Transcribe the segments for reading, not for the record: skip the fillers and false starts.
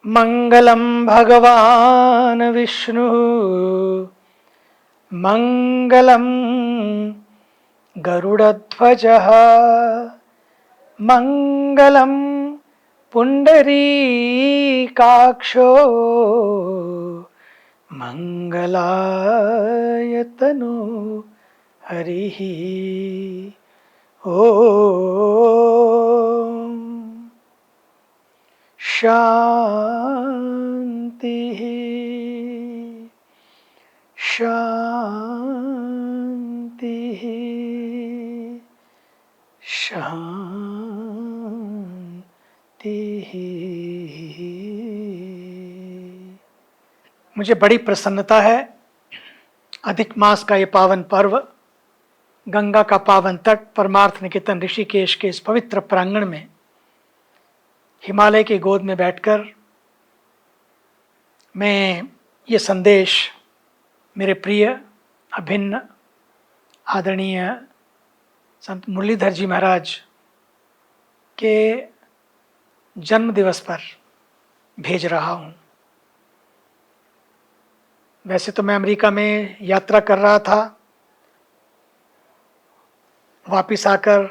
मंगलम भगवान विष्णु मंगलम गरुड़ध्वज मंगलम पुंडरीकाक्षो मंगलाय तनु हरिः ओम शांति शांति शांति। मुझे बड़ी प्रसन्नता है, अधिक मास का ये पावन पर्व, गंगा का पावन तट, परमार्थ निकेतन ऋषिकेश के इस पवित्र प्रांगण में हिमालय की गोद में बैठकर मैं ये संदेश मेरे प्रिय अभिन्न आदरणीय संत मुरलीधर जी महाराज के जन्म दिवस पर भेज रहा हूँ। वैसे तो मैं अमेरिका में यात्रा कर रहा था, वापिस आकर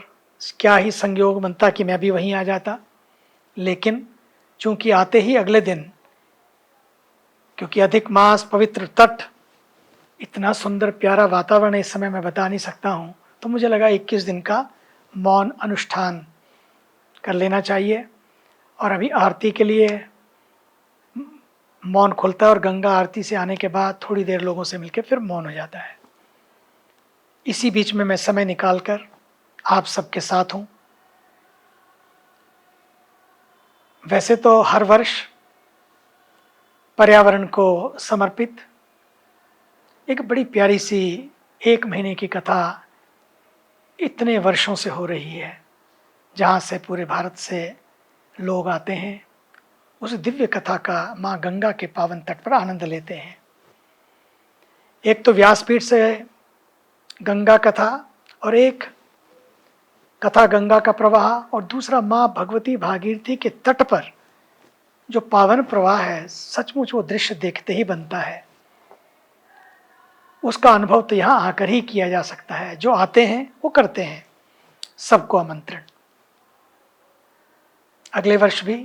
क्या ही संयोग बनता कि मैं भी वहीं आ जाता, लेकिन चूंकि आते ही अगले दिन, क्योंकि अधिक मास, पवित्र तट, इतना सुंदर प्यारा वातावरण इस समय मैं बता नहीं सकता हूँ, तो मुझे लगा 21 दिन का मौन अनुष्ठान कर लेना चाहिए। और अभी आरती के लिए मौन खुलता है और गंगा आरती से आने के बाद थोड़ी देर लोगों से मिलकर फिर मौन हो जाता है। इसी बीच में मैं समय निकालकर आप सबके साथ हूँ। वैसे तो हर वर्ष पर्यावरण को समर्पित एक बड़ी प्यारी सी 1 महीने की कथा इतने वर्षों से हो रही है, जहाँ से पूरे भारत से लोग आते हैं, उस दिव्य कथा का माँ गंगा के पावन तट पर आनंद लेते हैं। एक तो व्यासपीठ से गंगा कथा, और एक कथा गंगा का प्रवाह, और दूसरा माँ भगवती भागीरथी के तट पर जो पावन प्रवाह है, सचमुच वो दृश्य देखते ही बनता है। उसका अनुभव तो यहाँ आकर ही किया जा सकता है। जो आते हैं वो करते हैं। सबको आमंत्रण। अगले वर्ष भी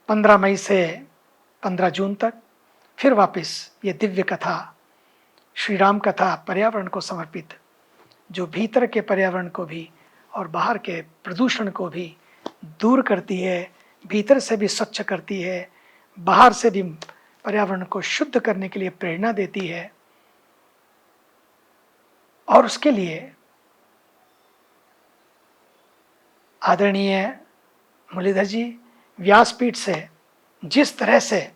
15 मई से 15 जून तक फिर वापस ये दिव्य कथा, श्री राम कथा, पर्यावरण को समर्पित, जो भीतर के पर्यावरण को भी और बाहर के प्रदूषण को भी दूर करती है, भीतर से भी स्वच्छ करती है, बाहर से भी पर्यावरण को शुद्ध करने के लिए प्रेरणा देती है। और उसके लिए आदरणीय मुरलीधर जी व्यासपीठ से जिस तरह से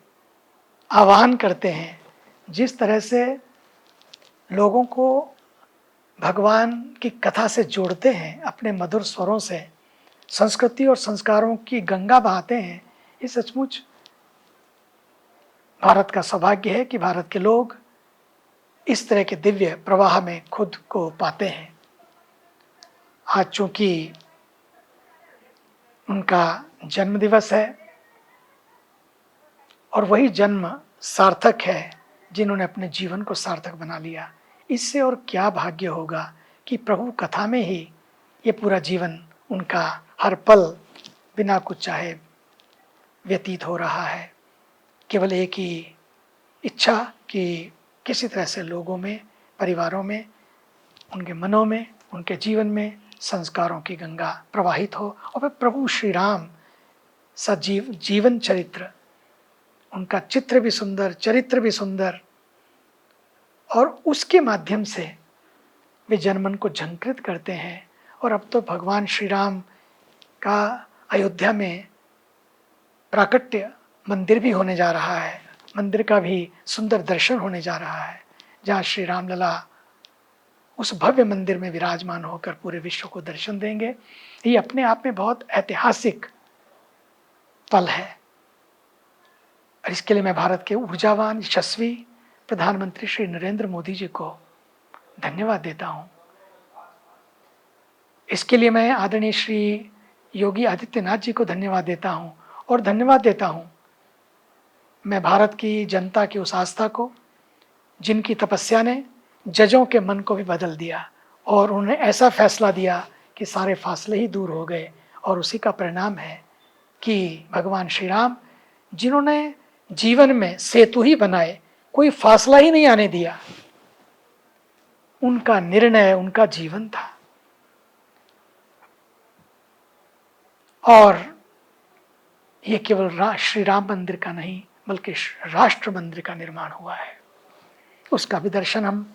आह्वान करते हैं, जिस तरह से लोगों को भगवान की कथा से जोड़ते हैं, अपने मधुर स्वरों से संस्कृति और संस्कारों की गंगा बहाते हैं, ये सचमुच भारत का सौभाग्य है कि भारत के लोग इस तरह के दिव्य प्रवाह में खुद को पाते हैं। आज चूंकि उनका जन्म दिवस है और वही जन्म सार्थक है जिन्होंने अपने जीवन को सार्थक बना लिया, इससे और क्या भाग्य होगा कि प्रभु कथा में ही ये पूरा जीवन उनका हर पल बिना कुछ चाहे व्यतीत हो रहा है। केवल एक ही इच्छा कि किसी तरह से लोगों में, परिवारों में, उनके मनों में, उनके जीवन में संस्कारों की गंगा प्रवाहित हो, और फिर प्रभु श्री राम सजीव जीवन चरित्र, उनका चित्र भी सुंदर, चरित्र भी सुंदर, और उसके माध्यम से वे जनमन को झंकृत करते हैं। और अब तो भगवान श्री राम का अयोध्या में प्राकट्य मंदिर भी होने जा रहा है, मंदिर का भी सुंदर दर्शन होने जा रहा है, जहाँ श्री रामलला उस भव्य मंदिर में विराजमान होकर पूरे विश्व को दर्शन देंगे। ये अपने आप में बहुत ऐतिहासिक पल है, और इसके लिए मैं भारत के ऊर्जावान यशस्वी प्रधानमंत्री श्री नरेंद्र मोदी जी को धन्यवाद देता हूँ। इसके लिए मैं आदरणीय श्री योगी आदित्यनाथ जी को धन्यवाद देता हूँ, और धन्यवाद देता हूँ मैं भारत की जनता की उस आस्था को, जिनकी तपस्या ने जजों के मन को भी बदल दिया और उन्हें ऐसा फैसला दिया कि सारे फासले ही दूर हो गए, और उसी का परिणाम है कि भगवान श्री राम, जिन्होंने जीवन में सेतु ही बनाए, कोई फासला ही नहीं आने दिया, उनका निर्णय उनका जीवन था। और ये केवल श्री राम मंदिर का नहीं बल्कि राष्ट्र मंदिर का निर्माण हुआ है, उसका भी दर्शन हम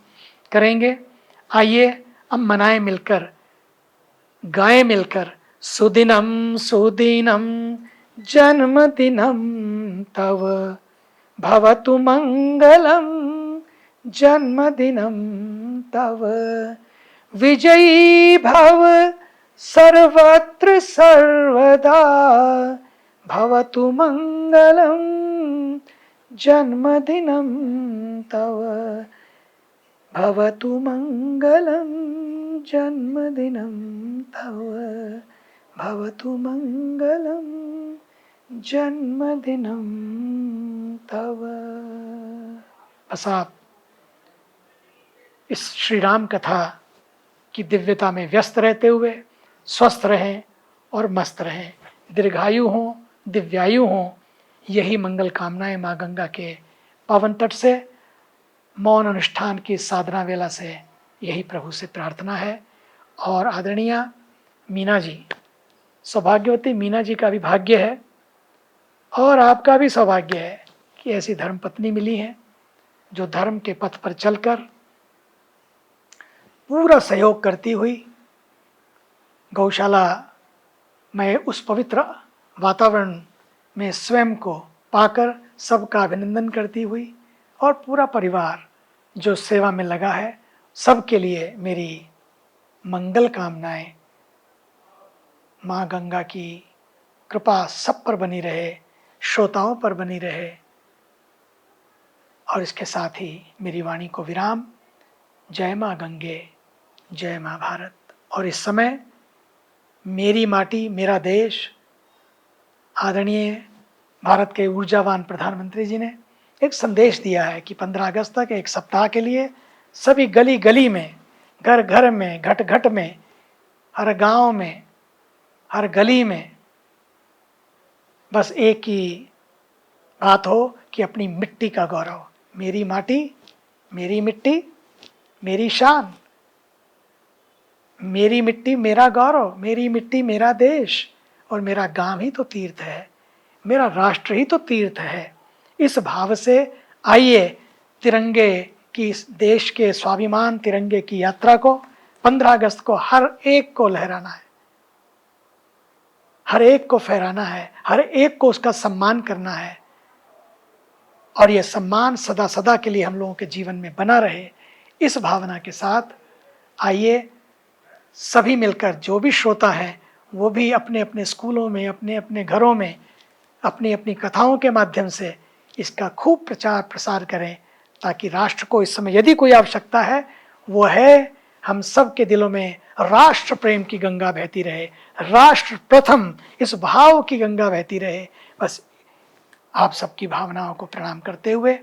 करेंगे। आइए हम मनाएं मिलकर, गाएं मिलकर, सुदिनम सुदिनम जन्मदिनम तव भवतु मंगलम, जन्मदिनम तव विजयी भव सर्वत्र सर्वदा, भवतु मंगलम जन्मदिनम तव, भवतु मंगलम जन्मदिनम तव, भवतु मंगलम जन्मदिनम तव। बस आप इस श्री राम कथा की दिव्यता में व्यस्त रहते हुए स्वस्थ रहें और मस्त रहें, दीर्घायु हों, दिव्यायु हों, यही मंगल कामनाएं माँ गंगा के पावन तट से, मौन अनुष्ठान की साधना वेला से यही प्रभु से प्रार्थना है। और आदरणीय मीना जी, सौभाग्यवती मीना जी का भी भाग्य है और आपका भी सौभाग्य है कि ऐसी धर्म पत्नी मिली है जो धर्म के पथ पर चलकर पूरा सहयोग करती हुई गौशाला में उस पवित्र वातावरण में स्वयं को पाकर सबका अभिनंदन करती हुई, और पूरा परिवार जो सेवा में लगा है, सबके लिए मेरी मंगल कामनाएं। माँ गंगा की कृपा सब पर बनी रहे, श्रोताओं पर बनी रहे। और इसके साथ ही मेरी वाणी को विराम। जय माँ गंगे, जय माँ भारत। और इस समय मेरी माटी मेरा देश, आदरणीय भारत के ऊर्जावान प्रधानमंत्री जी ने एक संदेश दिया है कि 15 अगस्त तक एक सप्ताह के लिए सभी गली गली में, घर घर में, घट घट में, हर गांव में, हर गली में बस एक ही बात हो कि अपनी मिट्टी का गौरव, मेरी माटी मेरी मिट्टी मेरी शान, मेरी मिट्टी मेरा गौरव, मेरी मिट्टी मेरा देश, और मेरा गांव ही तो तीर्थ है, मेरा राष्ट्र ही तो तीर्थ है। इस भाव से आइए तिरंगे की, इस देश के स्वाभिमान तिरंगे की यात्रा को 15 अगस्त को हर एक को लहराना है, हर एक को फहराना है, हर एक को उसका सम्मान करना है। और यह सम्मान सदा सदा के लिए हम लोगों के जीवन में बना रहे, इस भावना के साथ आइए सभी मिलकर, जो भी श्रोता हैं वो भी अपने अपने स्कूलों में, अपने अपने घरों में, अपनी अपनी कथाओं के माध्यम से इसका खूब प्रचार प्रसार करें, ताकि राष्ट्र को इस समय यदि कोई आवश्यकता है वो है हम सब के दिलों में राष्ट्र प्रेम की गंगा बहती रहे, राष्ट्र प्रथम इस भाव की गंगा बहती रहे। बस आप सबकी भावनाओं को प्रणाम करते हुए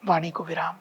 वाणी को विराम।